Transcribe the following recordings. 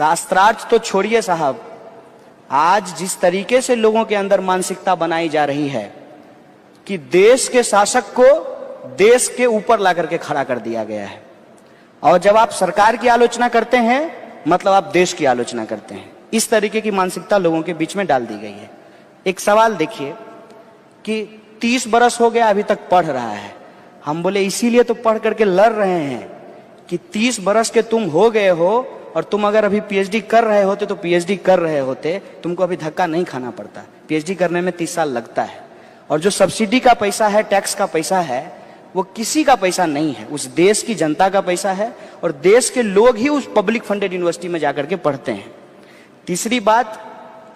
शास्त्रार्थ तो छोड़िए साहब, आज जिस तरीके से लोगों के अंदर मानसिकता बनाई जा रही है कि देश के शासक को देश के ऊपर ला करके खड़ा कर दिया गया है, और जब आप सरकार की आलोचना करते हैं मतलब आप देश की आलोचना करते हैं। इस तरीके की मानसिकता लोगों के बीच में डाल दी गई है। एक सवाल देखिए कि 30 बरस हो गया अभी तक पढ़ रहा है। हम बोले इसीलिए तो पढ़ करके लड़ रहे हैं कि 30 बरस के तुम हो गए हो, और तुम अगर अभी पीएचडी कर रहे होते तो पीएचडी कर रहे होते, तुमको अभी धक्का नहीं खाना पड़ता। पीएचडी करने में 30 साल लगता है। और जो सब्सिडी का पैसा है, टैक्स का पैसा है, वो किसी का पैसा नहीं है, उस देश की जनता का पैसा है, और देश के लोग ही उस पब्लिक फंडेड यूनिवर्सिटी में जाकर के पढ़ते हैं। तीसरी बात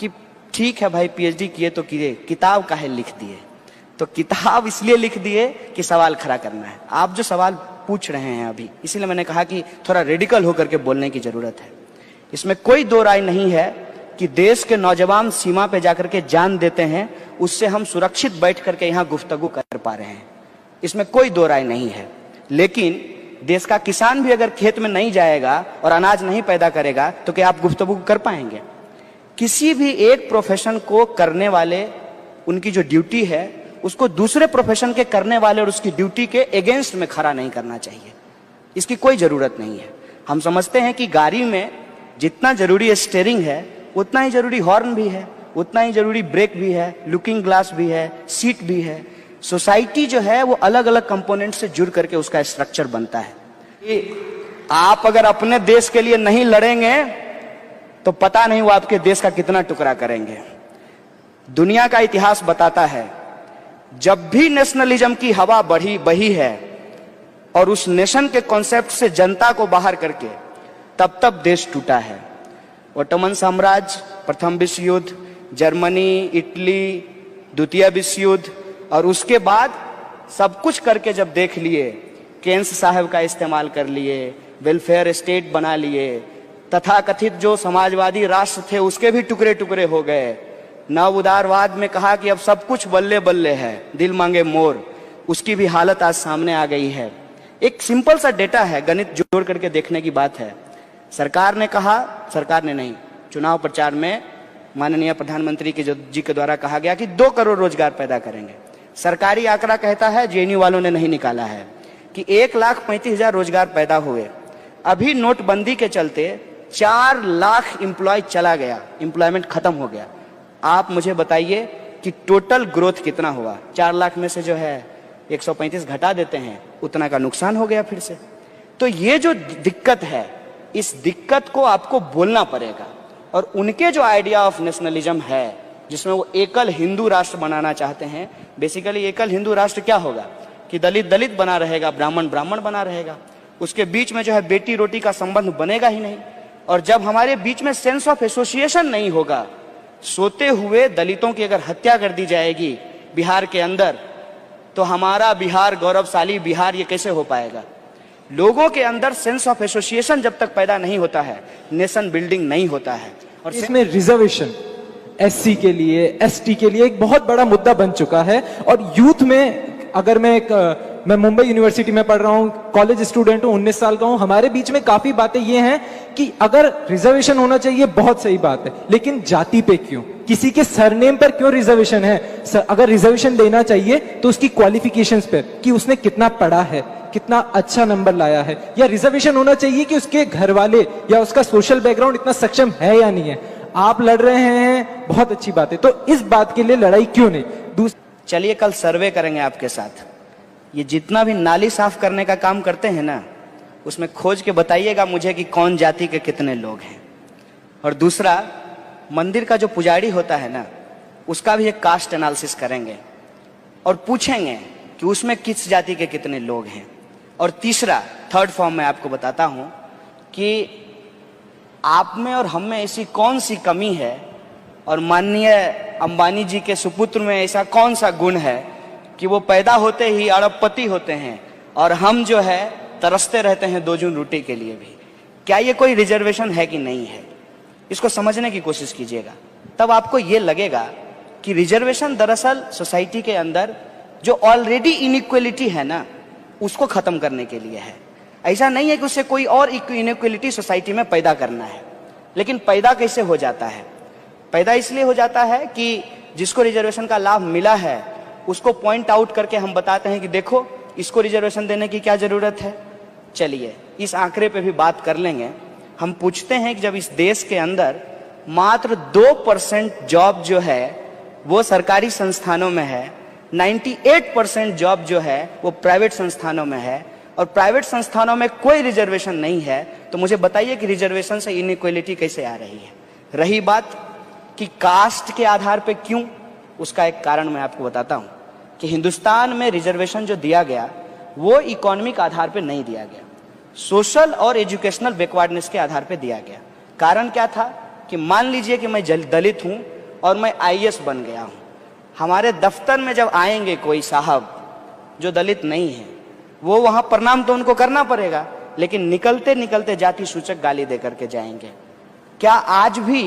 कि ठीक है भाई पीएचडी किए तो किए, किताब काहे लिख दिए? तो किताब इसलिए लिख दिए कि सवाल खड़ा करना है। आप जो सवाल पूछ रहे हैं अभी, इसीलिए मैंने कहा कि थोड़ा रेडिकल होकर के बोलने की जरूरत है। इसमें कोई दो राय नहीं है कि देश के नौजवान सीमा पे जाकर के जान देते हैं, उससे हम सुरक्षित बैठ करके यहाँ गुफ्तगू कर पा रहे हैं, इसमें कोई दो राय नहीं है। लेकिन देश का किसान भी अगर खेत में नहीं जाएगा और अनाज नहीं पैदा करेगा तो क्या आप गुफ्तगू कर पाएंगे? किसी भी एक प्रोफेशन को करने वाले, उनकी जो ड्यूटी है उसको दूसरे प्रोफेशन के करने वाले और उसकी ड्यूटी के अगेंस्ट में खड़ा नहीं करना चाहिए। इसकी कोई जरूरत नहीं है। हम समझते हैं कि गाड़ी में जितना जरूरी स्टीयरिंग है उतना ही जरूरी हॉर्न भी है, उतना ही जरूरी ब्रेक भी है, लुकिंग ग्लास भी है, सीट भी है। सोसाइटी जो है वो अलग अलग कंपोनेंट से जुड़ करके उसका स्ट्रक्चर बनता है। आप अगर अपने देश के लिए नहीं लड़ेंगे तो पता नहीं वो आपके देश का कितना टुकड़ा करेंगे। दुनिया का इतिहास बताता है जब भी नेशनलिज्म की हवा बही है और उस नेशन के कॉन्सेप्ट से जनता को बाहर करके, तब देश टूटा है। ओटोमन साम्राज्य, प्रथम विश्व युद्ध, जर्मनी, इटली, द्वितीय विश्व युद्ध, और उसके बाद सब कुछ करके जब देख लिए, केन्स साहब का इस्तेमाल कर लिए, वेलफेयर स्टेट बना लिए, तथाकथित जो समाजवादी राष्ट्र थे उसके भी टुकड़े टुकड़े हो गए। नव उदारवाद में कहा कि अब सब कुछ बल्ले बल्ले है, दिल मांगे मोर, उसकी भी हालत आज सामने आ गई है। एक सिंपल सा डेटा है, गणित जोड़ करके देखने की बात है। सरकार ने कहा, सरकार ने नहीं, चुनाव प्रचार में माननीय प्रधानमंत्री जी के द्वारा कहा गया कि 2 करोड़ रोजगार पैदा करेंगे। सरकारी आंकड़ा कहता है, जेएनयू वालों ने नहीं निकाला है, कि 1,35,000 रोजगार पैदा हुए। अभी नोटबंदी के चलते 4 लाख एम्प्लॉय चला गया, एम्प्लॉयमेंट खत्म हो गया। आप मुझे बताइए कि टोटल ग्रोथ कितना हुआ? 4 लाख में से जो है 135 घटा देते हैं, उतना का नुकसान हो गया फिर से। तो ये जो दिक्कत है, इस दिक्कत को आपको बोलना पड़ेगा। और उनके जो आइडिया ऑफ नेशनलिज्म है जिसमें वो एकल हिंदू राष्ट्र बनाना चाहते हैं, बेसिकली एकल हिंदू राष्ट्र क्या होगा कि दलित दलित बना रहेगा, ब्राह्मण ब्राह्मण बना रहेगा, उसके बीच में जो है बेटी रोटी का संबंध बनेगा ही नहीं। और जब हमारे बीच में सेंस ऑफ एसोसिएशन नहीं होगा, सोते हुए दलितों की अगर हत्या कर दी जाएगी बिहार के अंदर, तो हमारा बिहार, गौरवशाली बिहार, ये कैसे हो पाएगा? लोगों के अंदर सेंस ऑफ एसोसिएशन जब तक पैदा नहीं होता है, नेशन बिल्डिंग नहीं होता है। और इसमें रिजर्वेशन एससी के लिए, एसटी के लिए एक बहुत बड़ा मुद्दा बन चुका है। और यूथ में, अगर मैं मुंबई यूनिवर्सिटी में पढ़ रहा हूँ, कॉलेज स्टूडेंट हूँ, 19 साल का हूँ, हमारे बीच में काफी बातें ये हैं कि अगर रिजर्वेशन होना चाहिए बहुत सही बात है, लेकिन जाति पे क्यों, किसी के सरनेम पर क्यों रिजर्वेशन है? अगर रिजर्वेशन देना चाहिए तो उसकी क्वालिफिकेशंस पर, कि उसने कितना पढ़ा है, कितना अच्छा नंबर लाया है, या रिजर्वेशन होना चाहिए कि उसके घर वाले या उसका सोशल बैकग्राउंड इतना सक्षम है या नहीं है। आप लड़ रहे हैं, बहुत अच्छी बात है, तो इस बात के लिए लड़ाई क्यों नहीं? चलिए कल सर्वे करेंगे आपके साथ। ये जितना भी नाली साफ करने का काम करते हैं ना, उसमें खोज के बताइएगा मुझे कि कौन जाति के कितने लोग हैं। और दूसरा, मंदिर का जो पुजारी होता है ना, उसका भी एक कास्ट एनालिसिस करेंगे और पूछेंगे कि उसमें किस जाति के कितने लोग हैं। और तीसरा, थर्ड फॉर्म में आपको बताता हूं कि आप में और हम में ऐसी कौन सी कमी है, और माननीय अंबानी जी के सुपुत्र में ऐसा कौन सा गुण है कि वो पैदा होते ही अरबपति होते हैं, और हम जो है तरसते रहते हैं 2 जून रोटी के लिए भी। क्या ये कोई रिजर्वेशन है कि नहीं है? इसको समझने की कोशिश कीजिएगा, तब आपको ये लगेगा कि रिजर्वेशन दरअसल सोसाइटी के अंदर जो ऑलरेडी इनइक्वलिटी है ना, उसको खत्म करने के लिए है। ऐसा नहीं है कि उससे कोई और इनइक्वलिटी सोसाइटी में पैदा करना है। लेकिन पैदा कैसे हो जाता है? पैदा इसलिए हो जाता है कि जिसको रिजर्वेशन का लाभ मिला है उसको पॉइंट आउट करके हम बताते हैं कि देखो इसको रिजर्वेशन देने की क्या जरूरत है। चलिए इस आंकड़े पे भी बात कर लेंगे। हम पूछते हैं कि जब इस देश के अंदर मात्र 2% जॉब जो है वो सरकारी संस्थानों में है, 98% जॉब जो है वो प्राइवेट संस्थानों में है, और प्राइवेट संस्थानों में कोई रिजर्वेशन नहीं है, तो मुझे बताइए कि रिजर्वेशन से इनइक्वालिटी कैसे आ रही है। रही बात कि कास्ट के आधार पे क्यों, उसका एक कारण मैं आपको बताता हूं कि हिंदुस्तान में रिजर्वेशन जो दिया गया वो इकोनॉमिक आधार पे नहीं दिया गया, सोशल और एजुकेशनल बैकवर्डनेस के आधार पे दिया गया। कारण क्या था कि मान लीजिए कि मैं दलित हूं और मैं आईएएस बन गया हूं, हमारे दफ्तर में जब आएंगे कोई साहब जो दलित नहीं है, वो वहां प्रणाम तो उनको करना पड़ेगा, लेकिन निकलते निकलते जाति सूचक गाली दे करके जाएंगे। क्या आज भी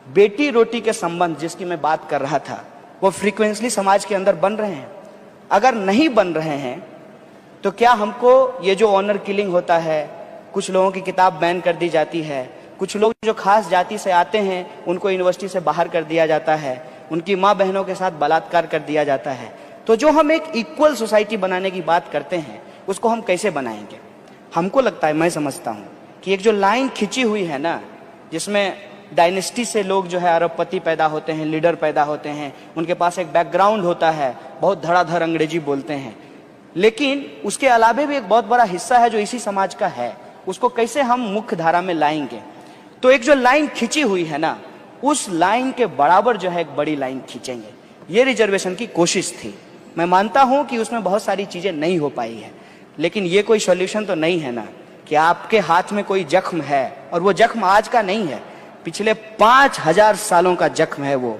बेटी रोटी के संबंध जिसकी मैं बात कर रहा था वो फ्रीक्वेंटली समाज के अंदर बन रहे हैं? अगर नहीं बन रहे हैं तो क्या हमको ये जो ऑनर किलिंग होता है, कुछ लोगों की किताब बैन कर दी जाती है, कुछ लोग जो खास जाति से आते हैं उनको यूनिवर्सिटी से बाहर कर दिया जाता है, उनकी माँ बहनों के साथ बलात्कार कर दिया जाता है, तो जो हम एक इक्वल सोसाइटी बनाने की बात करते हैं उसको हम कैसे बनाएंगे? हमको लगता है, मैं समझता हूँ कि एक जो लाइन खिंची हुई है ना, जिसमें डायनेस्टी से लोग जो है अरबपति पैदा होते हैं, लीडर पैदा होते हैं, उनके पास एक बैकग्राउंड होता है, बहुत धड़ाधड़ अंग्रेजी बोलते हैं, लेकिन उसके अलावे भी एक बहुत बड़ा हिस्सा है जो इसी समाज का है, उसको कैसे हम मुख्य धारा में लाएंगे? तो एक जो लाइन खिंची हुई है ना, उस लाइन के बराबर जो है एक बड़ी लाइन खींचेंगे। ये रिजर्वेशन की कोशिश थी। मैं मानता हूं कि उसमें बहुत सारी चीजें नहीं हो पाई है, लेकिन ये कोई सॉल्यूशन तो नहीं है ना कि आपके हाथ में कोई जख्म है और वो जख्म आज का नहीं है, पिछले 5000 सालों का जख्म है वो,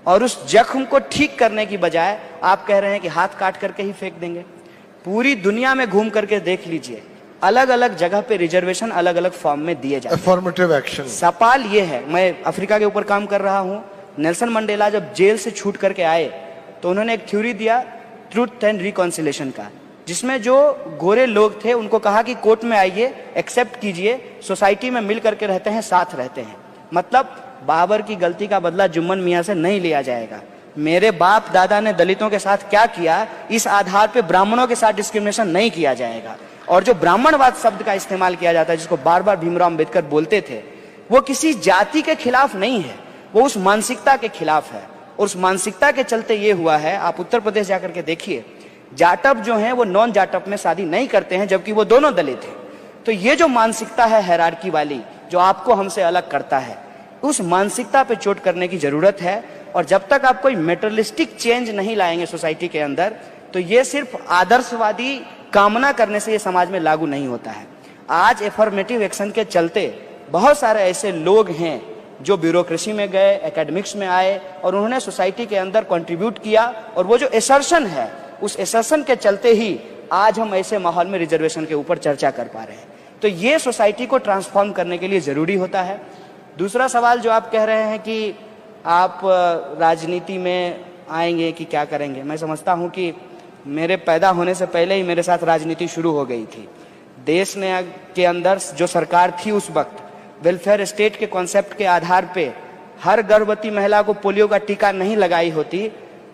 और उस जख्म को ठीक करने की बजाय आप कह रहे हैं कि हाथ काट करके ही फेंक देंगे। पूरी दुनिया में घूम करके देख लीजिए, अलग अलग जगह पे रिजर्वेशन अलग अलग फॉर्म में दिए जाते हैं। Affirmative action. सवाल ये है, मैं अफ्रीका के ऊपर काम कर रहा हूं। नेल्सन मंडेला जब जेल से छूट करके आए तो उन्होंने एक थ्योरी दिया ट्रूथ एंड रिकॉन्सिलेशन का, जिसमें जो गोरे लोग थे उनको कहा कि कोर्ट में आइए, एक्सेप्ट कीजिए, सोसाइटी में मिल करके रहते हैं, साथ रहते हैं। मतलब बाबर की गलती का बदला जुम्मन मियां से नहीं लिया जाएगा। मेरे बाप दादा ने दलितों के साथ क्या किया, इस आधार पे ब्राह्मणों के साथ डिस्क्रिमिनेशन नहीं किया जाएगा। और जो ब्राह्मणवाद शब्द का इस्तेमाल किया जाता है, जिसको बार बार भीमराव अंबेडकर बोलते थे, वो किसी जाति के खिलाफ नहीं है, वो उस मानसिकता के खिलाफ है। और उस मानसिकता के चलते ये हुआ है, आप उत्तर प्रदेश जाकर के देखिए, जाटव जो हैं वो नॉन जाटव में शादी नहीं करते हैं, जबकि वो दोनों दलित हैं। तो ये जो मानसिकता है हायरार्की वाली, जो आपको हमसे अलग करता है, उस मानसिकता पे चोट करने की जरूरत है। और जब तक आप कोई मेटेरियलिस्टिक चेंज नहीं लाएंगे सोसाइटी के अंदर, तो ये सिर्फ आदर्शवादी कामना करने से ये समाज में लागू नहीं होता है। आज एफर्मेटिव एक्शन के चलते बहुत सारे ऐसे लोग हैं जो ब्यूरोक्रेसी में गए, एकेडमिक्स में आए और उन्होंने सोसाइटी के अंदर कंट्रीब्यूट किया, और वो जो एसर्शन है, उस एसर्शन के चलते ही आज हम ऐसे माहौल में रिजर्वेशन के ऊपर चर्चा कर पा रहे हैं। तो ये सोसाइटी को ट्रांसफॉर्म करने के लिए जरूरी होता है। दूसरा सवाल जो आप कह रहे हैं कि आप राजनीति में आएंगे कि क्या करेंगे, मैं समझता हूं कि मेरे पैदा होने से पहले ही मेरे साथ राजनीति शुरू हो गई थी। देश ने के अंदर जो सरकार थी उस वक्त वेलफेयर स्टेट के कॉन्सेप्ट के आधार पे हर गर्भवती महिला को पोलियो का टीका नहीं लगाई होती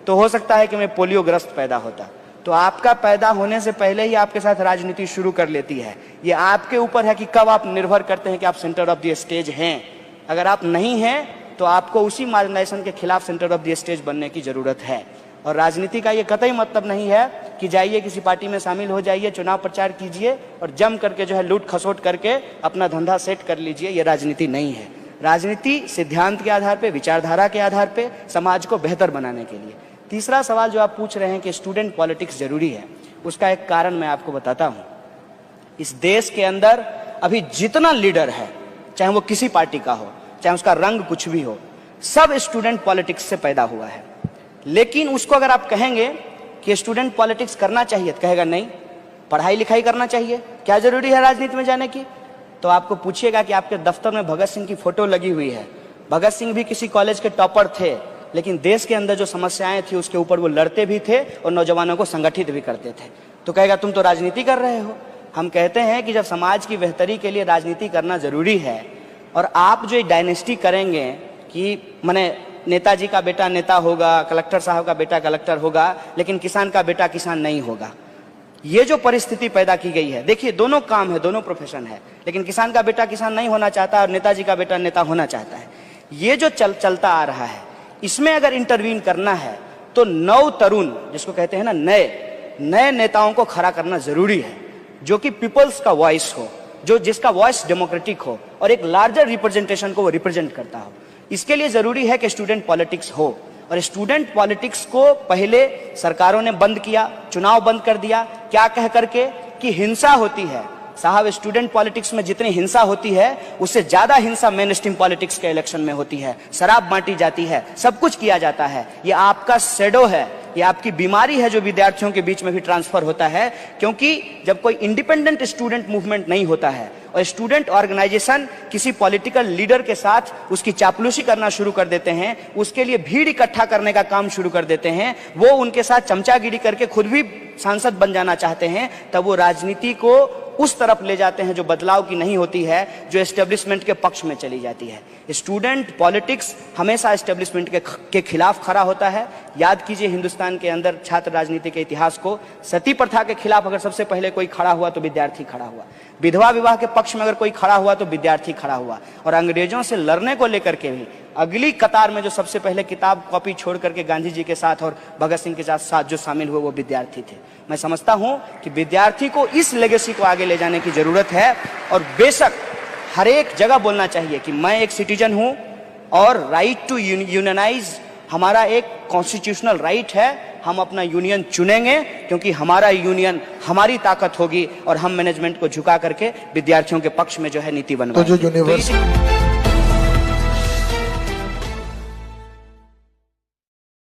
तो हो सकता है कि मैं पोलियो ग्रस्त पैदा होता। तो आपका पैदा होने से पहले ही आपके साथ राजनीति शुरू कर लेती है। ये आपके ऊपर है कि कब आप निर्भर करते हैं कि आप सेंटर ऑफ द स्टेज हैं। अगर आप नहीं हैं तो आपको उसी मार्जिनाइजेशन के खिलाफ सेंटर ऑफ द स्टेज बनने की जरूरत है। और राजनीति का ये कतई मतलब नहीं है कि जाइए किसी पार्टी में शामिल हो जाइए, चुनाव प्रचार कीजिए और जम करके जो है लूट खसोट करके अपना धंधा सेट कर लीजिए। ये राजनीति नहीं है। राजनीति सिद्धांत के आधार पे, विचारधारा के आधार पे समाज को बेहतर बनाने के लिए। तीसरा सवाल जो आप पूछ रहे हैं कि स्टूडेंट पॉलिटिक्स जरूरी है, उसका एक कारण मैं आपको बताता हूं। इस देश के अंदर अभी जितना लीडर है, चाहे वो किसी पार्टी का हो, चाहे उसका रंग कुछ भी हो, सब स्टूडेंट पॉलिटिक्स से पैदा हुआ है। लेकिन उसको अगर आप कहेंगे कि स्टूडेंट पॉलिटिक्स करना चाहिए तो कहेगा नहीं, पढ़ाई लिखाई करना चाहिए, क्या जरूरी है राजनीति में जाने की। तो आपको पूछिएगा कि आपके दफ्तर में भगत सिंह की फोटो लगी हुई है, भगत सिंह भी किसी कॉलेज के टॉपर थे, लेकिन देश के अंदर जो समस्याएं थी उसके ऊपर वो लड़ते भी थे और नौजवानों को संगठित भी करते थे। तो कहेगा तुम तो राजनीति कर रहे हो। हम कहते हैं कि जब समाज की बेहतरी के लिए राजनीति करना जरूरी है और आप जो डायनेस्टी करेंगे कि माने नेताजी का बेटा नेता होगा, कलेक्टर साहब का बेटा कलेक्टर होगा, लेकिन किसान का बेटा किसान नहीं होगा, ये जो परिस्थिति पैदा की गई है, देखिए दोनों काम है, दोनों प्रोफेशन है, लेकिन किसान का बेटा किसान नहीं होना चाहता और नेताजी का बेटा नेता होना चाहता है। ये जो चलता आ रहा है, इसमें अगर इंटरवीन करना है तो नव तरुण, जिसको कहते हैं ना, नए नेताओं को खड़ा करना जरूरी है, जो कि पीपल्स का वॉइस हो, जिसका वॉइस डेमोक्रेटिक हो और एक लार्जर रिप्रेजेंटेशन को वो रिप्रेजेंट करता हो। इसके लिए जरूरी है कि स्टूडेंट पॉलिटिक्स हो, और स्टूडेंट पॉलिटिक्स को पहले सरकारों ने बंद किया, चुनाव बंद कर दिया, क्या कह करके कि हिंसा होती है। साहब, स्टूडेंट पॉलिटिक्स में जितनी हिंसा होती है उससे ज्यादा हिंसा मेन स्ट्रीम पॉलिटिक्स के इलेक्शन में होती है। शराब बांटी जाती है, सब कुछ किया जाता है। ये आपका शैडो है, ये आपकी बीमारी है जो विद्यार्थियों के बीच में भी ट्रांसफर होता है, क्योंकि जब कोई इंडिपेंडेंट स्टूडेंट मूवमेंट नहीं होता है और स्टूडेंट ऑर्गेनाइजेशन किसी पॉलिटिकल लीडर के साथ उसकी चापलूसी करना शुरू कर देते हैं, उसके लिए भीड़ इकट्ठा करने का काम शुरू कर देते हैं, वो उनके साथ चमचागिरी करके खुद भी सांसद बन जाना चाहते हैं, तब वो राजनीति को उस तरफ ले जाते हैं जो बदलाव की नहीं होती है, जो एस्टेब्लिशमेंट के पक्ष में चली जाती है। स्टूडेंट पॉलिटिक्स हमेशा एस्टेब्लिशमेंट के खिलाफ खड़ा होता है। याद कीजिए हिंदुस्तान के अंदर छात्र राजनीति के इतिहास को, सती प्रथा के खिलाफ अगर सबसे पहले कोई खड़ा हुआ तो विद्यार्थी खड़ा हुआ, विधवा विवाह के पक्ष में अगर कोई खड़ा हुआ तो विद्यार्थी खड़ा हुआ, और अंग्रेजों से लड़ने को लेकर के भी अगली कतार में जो सबसे पहले किताब कॉपी छोड़ करके गांधी जी के साथ और भगत सिंह के साथ जो शामिल हुए वो विद्यार्थी थे। मैं समझता हूं कि विद्यार्थी को इस लेगेसी को आगे ले जाने की जरूरत है, और बेशक हर एक जगह बोलना चाहिए कि मैं एक सिटीजन हूं और राइट टू यूनियनाइज हमारा एक कॉन्स्टिट्यूशनल राइट है, हम अपना यूनियन चुनेंगे, क्योंकि हमारा यूनियन हमारी ताकत होगी और हम मैनेजमेंट को झुका करके विद्यार्थियों के पक्ष में जो है नीति बनवाएंगे।